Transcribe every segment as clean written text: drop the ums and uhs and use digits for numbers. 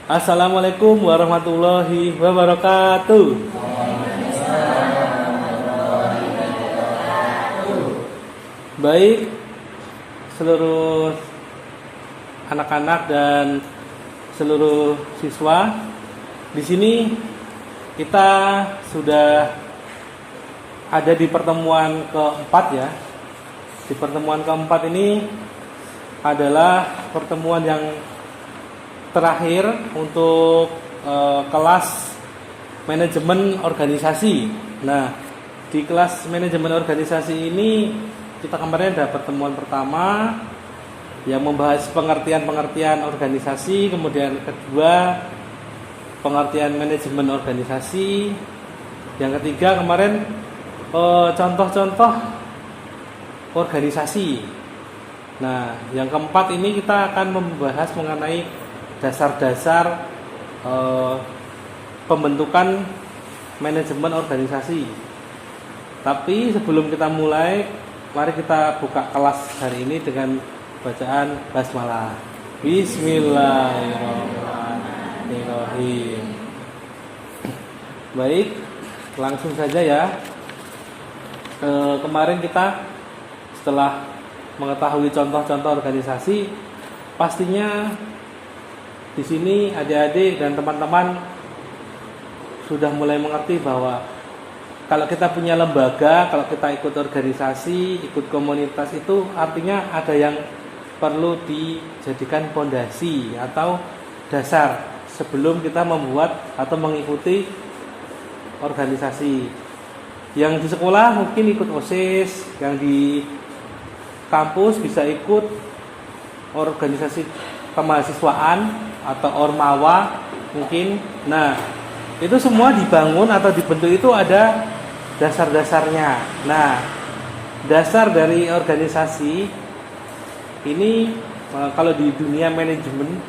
Assalamualaikum warahmatullahi wabarakatuh. Baik, seluruh anak-anak dan seluruh siswa, di sini kita sudah ada di pertemuan keempat ya. Di pertemuan keempat ini adalah pertemuan yang terakhir untuk kelas manajemen organisasi. Nah, di kelas manajemen organisasi ini kita kemarin ada pertemuan pertama yang membahas pengertian-pengertian organisasi, kemudian kedua pengertian manajemen organisasi, yang ketiga kemarin contoh-contoh organisasi. Nah, yang keempat ini kita akan membahas mengenai dasar-dasar pembentukan manajemen organisasi. Tapi sebelum kita mulai, mari kita buka kelas hari ini dengan bacaan basmalah. Bismillahirrahmanirrahim. Baik, langsung saja ya. Kemarin kita setelah mengetahui contoh-contoh organisasi, pastinya di sini adik-adik dan teman-teman sudah mulai mengerti bahwa kalau kita punya lembaga, kalau kita ikut organisasi, ikut komunitas, itu artinya ada yang perlu dijadikan fondasi atau dasar sebelum kita membuat atau mengikuti organisasi. Yang di sekolah mungkin ikut OSIS, yang di kampus bisa ikut organisasi kemahasiswaan atau ormawa mungkin. Nah, itu semua dibangun atau dibentuk itu ada dasar-dasarnya. Nah, dasar dari organisasi ini kalau di dunia manajemen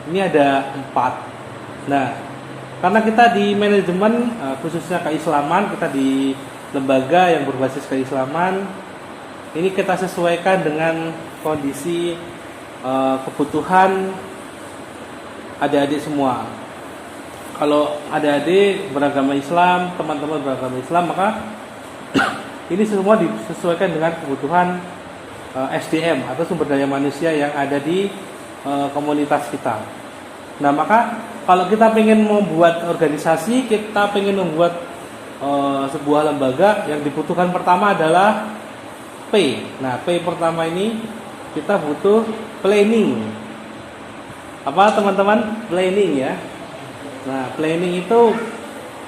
ini ada 4. Nah, karena kita di manajemen khususnya keislaman, kita di lembaga yang berbasis keislaman, ini kita sesuaikan dengan kondisi kebutuhan adik-adik semua. Kalau adik-adik beragama Islam, teman-teman beragama Islam, maka ini semua disesuaikan dengan kebutuhan SDM atau sumber daya manusia yang ada di komunitas kita. Nah, maka kalau kita ingin membuat organisasi, kita ingin membuat sebuah lembaga, yang dibutuhkan pertama adalah P. Nah, P pertama ini kita butuh planning. Apa teman-teman? Planning ya. Nah, planning itu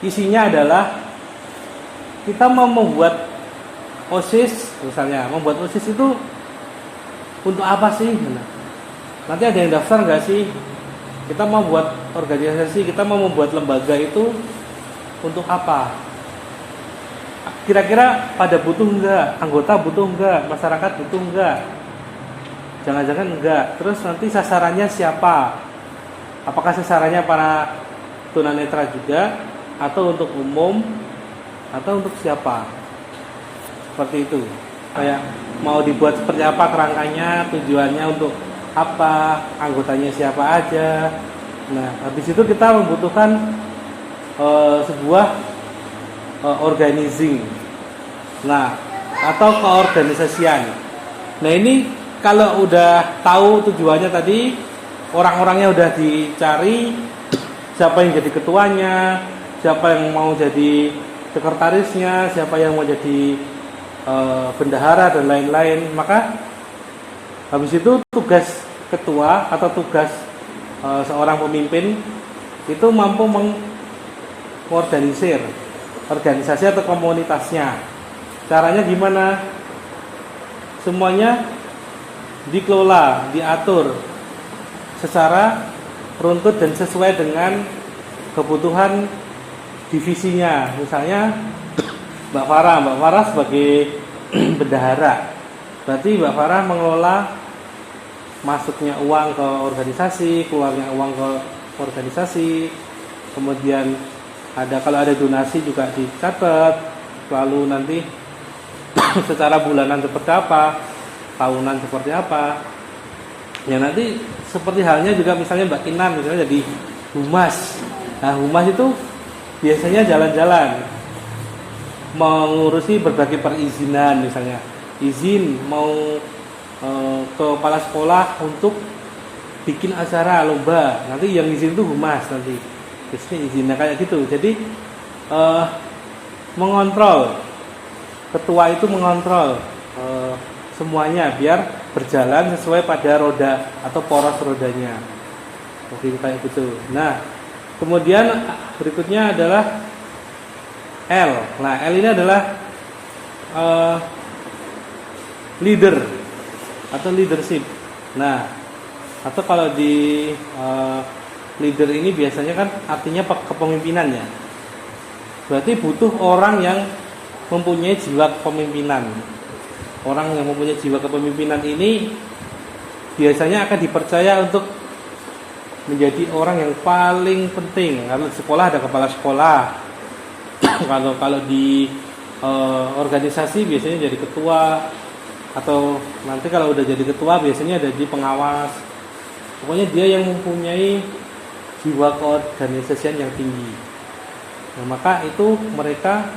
isinya adalah kita mau membuat OSIS, misalnya membuat OSIS itu untuk apa sih? Nanti ada yang daftar nggak sih? Kita mau buat organisasi, kita mau membuat lembaga itu untuk apa? Kira-kira pada butuh enggak? Anggota butuh enggak? Masyarakat butuh enggak? Jangan-jangan enggak. Terus nanti sasarannya siapa? Apakah sasarannya para tunanetra juga, atau untuk umum, atau untuk siapa? Seperti itu. Kayak mau dibuat seperti apa kerangkanya, tujuannya untuk apa, anggotanya siapa aja. Nah, habis itu kita membutuhkan sebuah organizing. Nah, atau keorganisasian. Nah, ini kalau udah tahu tujuannya tadi, orang-orangnya udah dicari, siapa yang jadi ketuanya, siapa yang mau jadi sekretarisnya, siapa yang mau jadi bendahara dan lain-lain. Maka habis itu tugas ketua atau tugas seorang pemimpin itu mampu mengorganisir organisasi atau komunitasnya. Caranya gimana? Semuanya dikelola, diatur secara runtut dan sesuai dengan kebutuhan divisinya. Misalnya Mbak Farah sebagai bendahara, berarti Mbak Farah mengelola masuknya uang ke organisasi, keluarnya uang ke organisasi, kemudian kalau ada donasi juga dicatat, lalu nanti secara bulanan seperti apa, tahunan seperti apa. Ya nanti seperti halnya juga misalnya Mbak Kinan misalnya jadi humas. Nah, humas itu biasanya jalan-jalan mengurusi berbagai perizinan, misalnya izin mau ke kepala sekolah untuk bikin acara lomba, nanti yang izin itu humas nanti biasanya izinnya kayak gitu. Jadi mengontrol, ketua itu mengontrol semuanya biar berjalan sesuai pada roda atau poros rodanya. Oke, kayak gitu. Nah, kemudian berikutnya adalah L. Nah, L ini adalah leader atau leadership. Nah, atau kalau di leader ini biasanya kan artinya kepemimpinan ya. Berarti butuh orang yang mempunyai jiwa kepemimpinan. Orang yang mempunyai jiwa kepemimpinan ini biasanya akan dipercaya untuk menjadi orang yang paling penting. Kalau di sekolah ada kepala sekolah. kalau di organisasi biasanya jadi ketua, atau nanti kalau udah jadi ketua biasanya ada di pengawas. Pokoknya dia yang mempunyai jiwa keorganisasian yang tinggi. Nah, maka itu mereka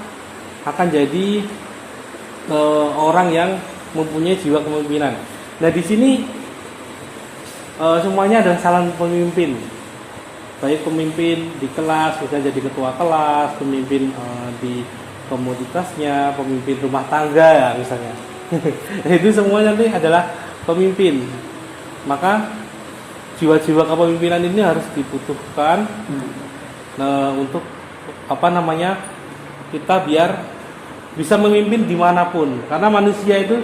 akan jadi orang yang mempunyai jiwa kepemimpinan. Nah, di sini semuanya adalah calon pemimpin. Baik pemimpin di kelas, misalnya jadi ketua kelas, pemimpin di komoditasnya, pemimpin rumah tangga ya, misalnya. Itu semuanya nanti adalah pemimpin. Maka jiwa-jiwa kepemimpinan ini harus dibutuhkan untuk kita biar bisa memimpin dimanapun, karena manusia itu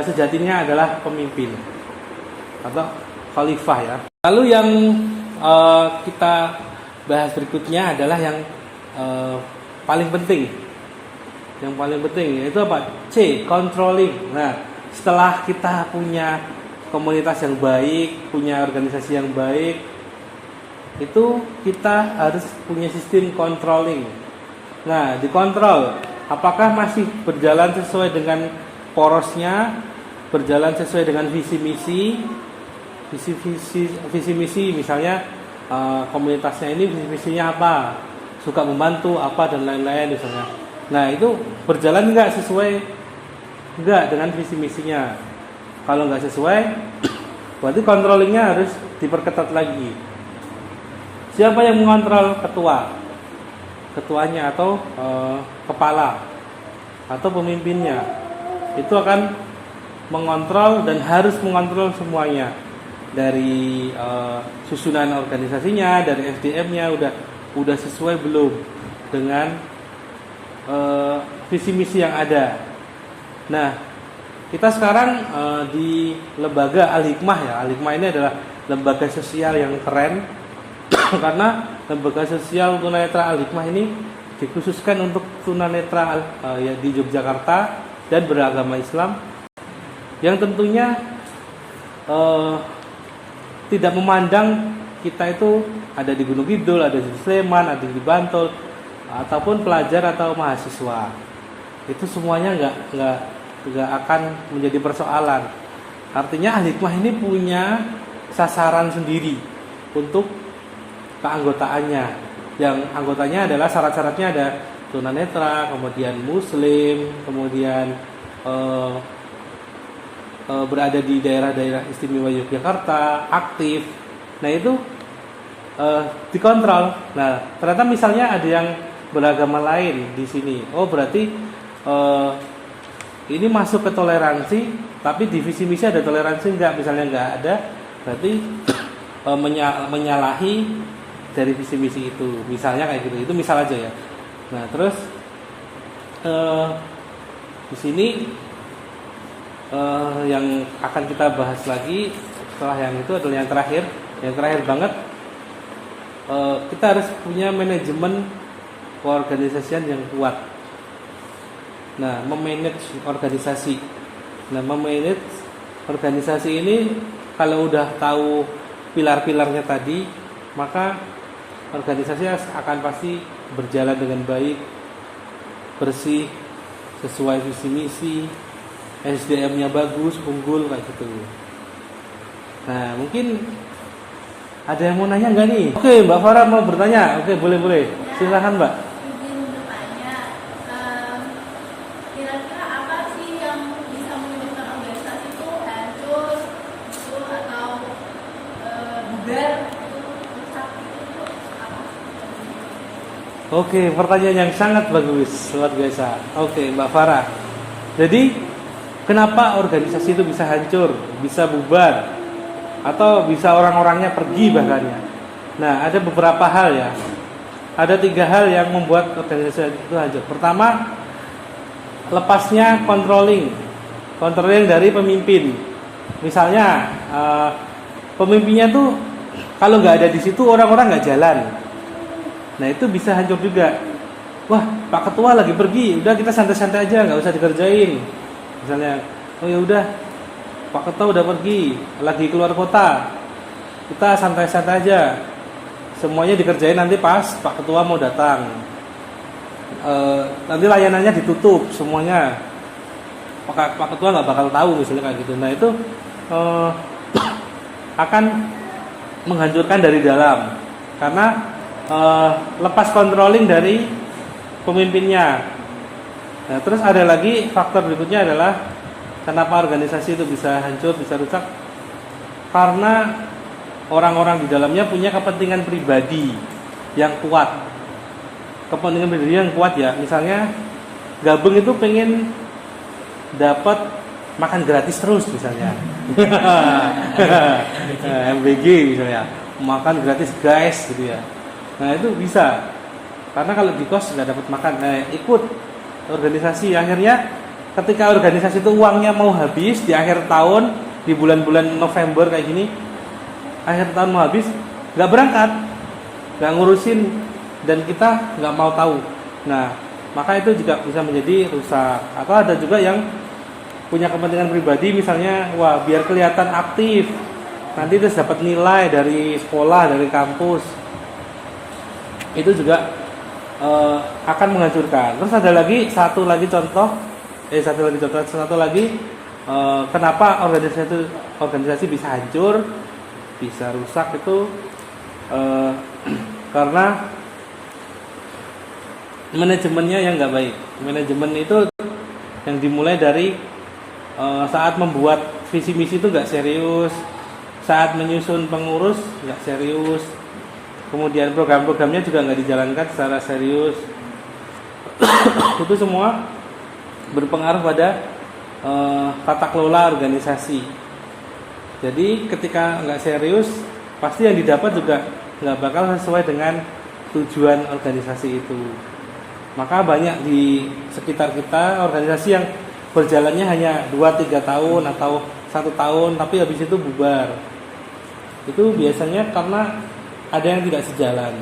sejatinya adalah pemimpin atau khalifah ya. Lalu yang kita bahas berikutnya adalah yang paling penting. Yang paling penting yaitu apa? C, controlling. Nah, setelah kita punya komunitas yang baik, punya organisasi yang baik, itu kita harus punya sistem controlling. Nah, dikontrol apakah masih berjalan sesuai dengan porosnya, berjalan sesuai dengan visi misi, misalnya komunitasnya ini visi misinya apa, suka membantu apa dan lain-lain misalnya. Nah, itu berjalan enggak dengan visi misinya. Kalau enggak sesuai, berarti controllingnya harus diperketat lagi. Siapa yang mengontrol? Ketuanya atau kepala atau pemimpinnya. Itu akan mengontrol dan harus mengontrol semuanya, dari susunan organisasinya, dari SDM-nya udah sesuai belum dengan visi misi yang ada. Nah, kita sekarang di lembaga Al-Hikmah ya. Al-Hikmah ini adalah lembaga sosial yang keren karena lembaga sosial tunanetra Al-Hikmah ini dikhususkan untuk tunanetra ya di Yogyakarta dan beragama Islam, yang tentunya tidak memandang kita itu ada di Gunung Kidul, ada di Sleman, ada di Bantul, ataupun pelajar atau mahasiswa. Itu semuanya nggak akan menjadi persoalan. Artinya Al-Hikmah ini punya sasaran sendiri untuk keanggotaannya. Yang anggotanya adalah syarat-syaratnya ada tunanetra, kemudian muslim, kemudian berada di daerah-daerah istimewa Yogyakarta, aktif. Nah, itu dikontrol. Nah, ternyata misalnya ada yang beragama lain di sini. Oh, berarti ini masuk ke toleransi, tapi di visi misi ada toleransi enggak? Misalnya enggak ada, berarti menyalahi dari visi misi itu. Misalnya kayak gitu. Itu misal aja ya. Nah, terus di sini yang akan kita bahas lagi setelah yang itu adalah yang terakhir banget. Kita harus punya manajemen keorganisasian yang kuat. Nah, memanage organisasi. Nah, memanage organisasi ini kalau udah tahu pilar-pilarnya tadi, maka organisasi akan pasti berjalan dengan baik, bersih, sesuai visi misi, SDM-nya bagus, unggul kayak gitu. Nah, mungkin ada yang mau nanya nggak nih? Oke, Mbak Farah mau bertanya. Oke, boleh. Silakan, Mbak. Izin bertanya, kira-kira apa sih yang bisa menyebabkan organisasi itu hancur, itu atau bubar, itu rusak itu apa? Oke, pertanyaan yang sangat bagus, luar biasa. Oke, Mbak Farah. Jadi, kenapa organisasi itu bisa hancur, bisa bubar, atau bisa orang-orangnya pergi bahkan ya? Nah, ada beberapa hal ya. Ada 3 hal yang membuat organisasi itu hancur. Pertama, lepasnya controlling dari pemimpin. Misalnya, pemimpinnya tuh kalau nggak ada di situ orang-orang nggak jalan. Nah, itu bisa hancur juga. Wah, Pak Ketua lagi pergi, udah kita santai-santai aja, nggak usah dikerjain. Misalnya, oh ya udah, Pak Ketua udah pergi, lagi keluar kota, kita santai-santai aja. Semuanya dikerjain nanti pas Pak Ketua mau datang. Nanti layanannya ditutup semuanya. Pak Ketua nggak bakal tahu misalnya kayak gitu. Nah itu akan menghancurkan dari dalam karena lepas controlling dari pemimpinnya. Nah terus ada lagi faktor berikutnya adalah kenapa organisasi itu bisa hancur, bisa rusak, karena orang-orang di dalamnya punya kepentingan pribadi yang kuat. Kepentingan pribadi yang kuat ya. Misalnya gabung itu pengen dapat makan gratis terus misalnya. MBG misalnya, makan gratis guys gitu ya. Nah itu bisa. Karena kalau di kos nggak dapat makan, ikut organisasi. Akhirnya ketika organisasi itu uangnya mau habis di akhir tahun, di bulan-bulan November kayak gini, akhir tahun mau habis, nggak berangkat, nggak ngurusin, dan kita nggak mau tahu. Nah, maka itu juga bisa menjadi rusak. Atau ada juga yang punya kepentingan pribadi, misalnya, wah biar kelihatan aktif, nanti terus dapat nilai dari sekolah, dari kampus, itu juga akan menghancurkan. Terus ada lagi satu lagi contoh, kenapa organisasi bisa hancur, bisa rusak itu karena manajemennya yang nggak baik. Manajemen itu yang dimulai dari saat membuat visi misi itu nggak serius, saat menyusun pengurus nggak serius, kemudian program-programnya juga nggak dijalankan secara serius. Itu semua berpengaruh pada tata kelola organisasi. Jadi ketika nggak serius, pasti yang didapat juga nggak bakal sesuai dengan tujuan organisasi itu. Maka banyak di sekitar kita organisasi yang berjalannya hanya 2-3 tahun atau 1 tahun, tapi habis itu bubar. Itu biasanya karena ada yang tidak sejalan.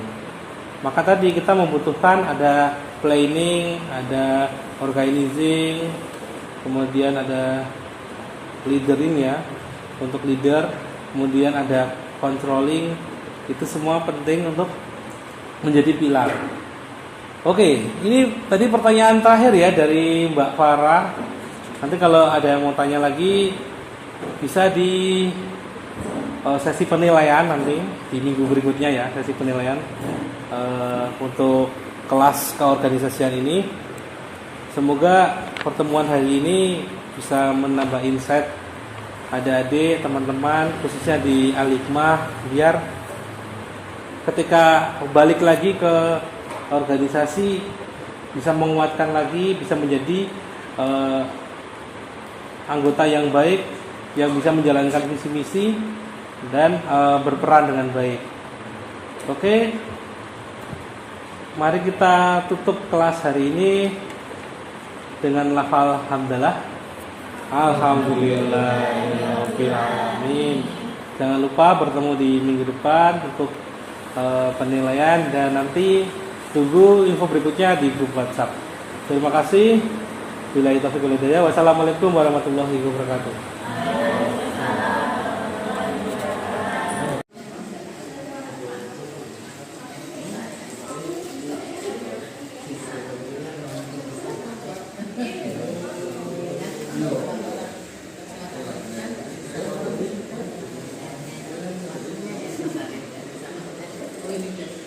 Maka tadi kita membutuhkan ada planning, ada organizing, kemudian ada leadering ya, untuk leader, kemudian ada controlling. Itu semua penting untuk menjadi pilar. Oke, ini tadi pertanyaan terakhir ya dari Mbak Farah. Nanti kalau ada yang mau tanya lagi bisa di sesi penilaian nanti di minggu berikutnya ya, sesi penilaian untuk kelas keorganisasian ini. Semoga pertemuan hari ini bisa menambah insight adik-adik, teman-teman, khususnya di Al-Hikmah, biar ketika balik lagi ke organisasi bisa menguatkan lagi, bisa menjadi anggota yang baik, yang bisa menjalankan visi misi dan berperan dengan baik. Oke, mari kita tutup kelas hari ini dengan lafal hamdalah. Alhamdulillahirabbil alamin. Jangan lupa bertemu di minggu depan untuk penilaian, dan nanti tunggu info berikutnya di grup WhatsApp. Terima kasih. Billahi taufiq wal hidayah. Wassalamualaikum warahmatullahi wabarakatuh. Unida.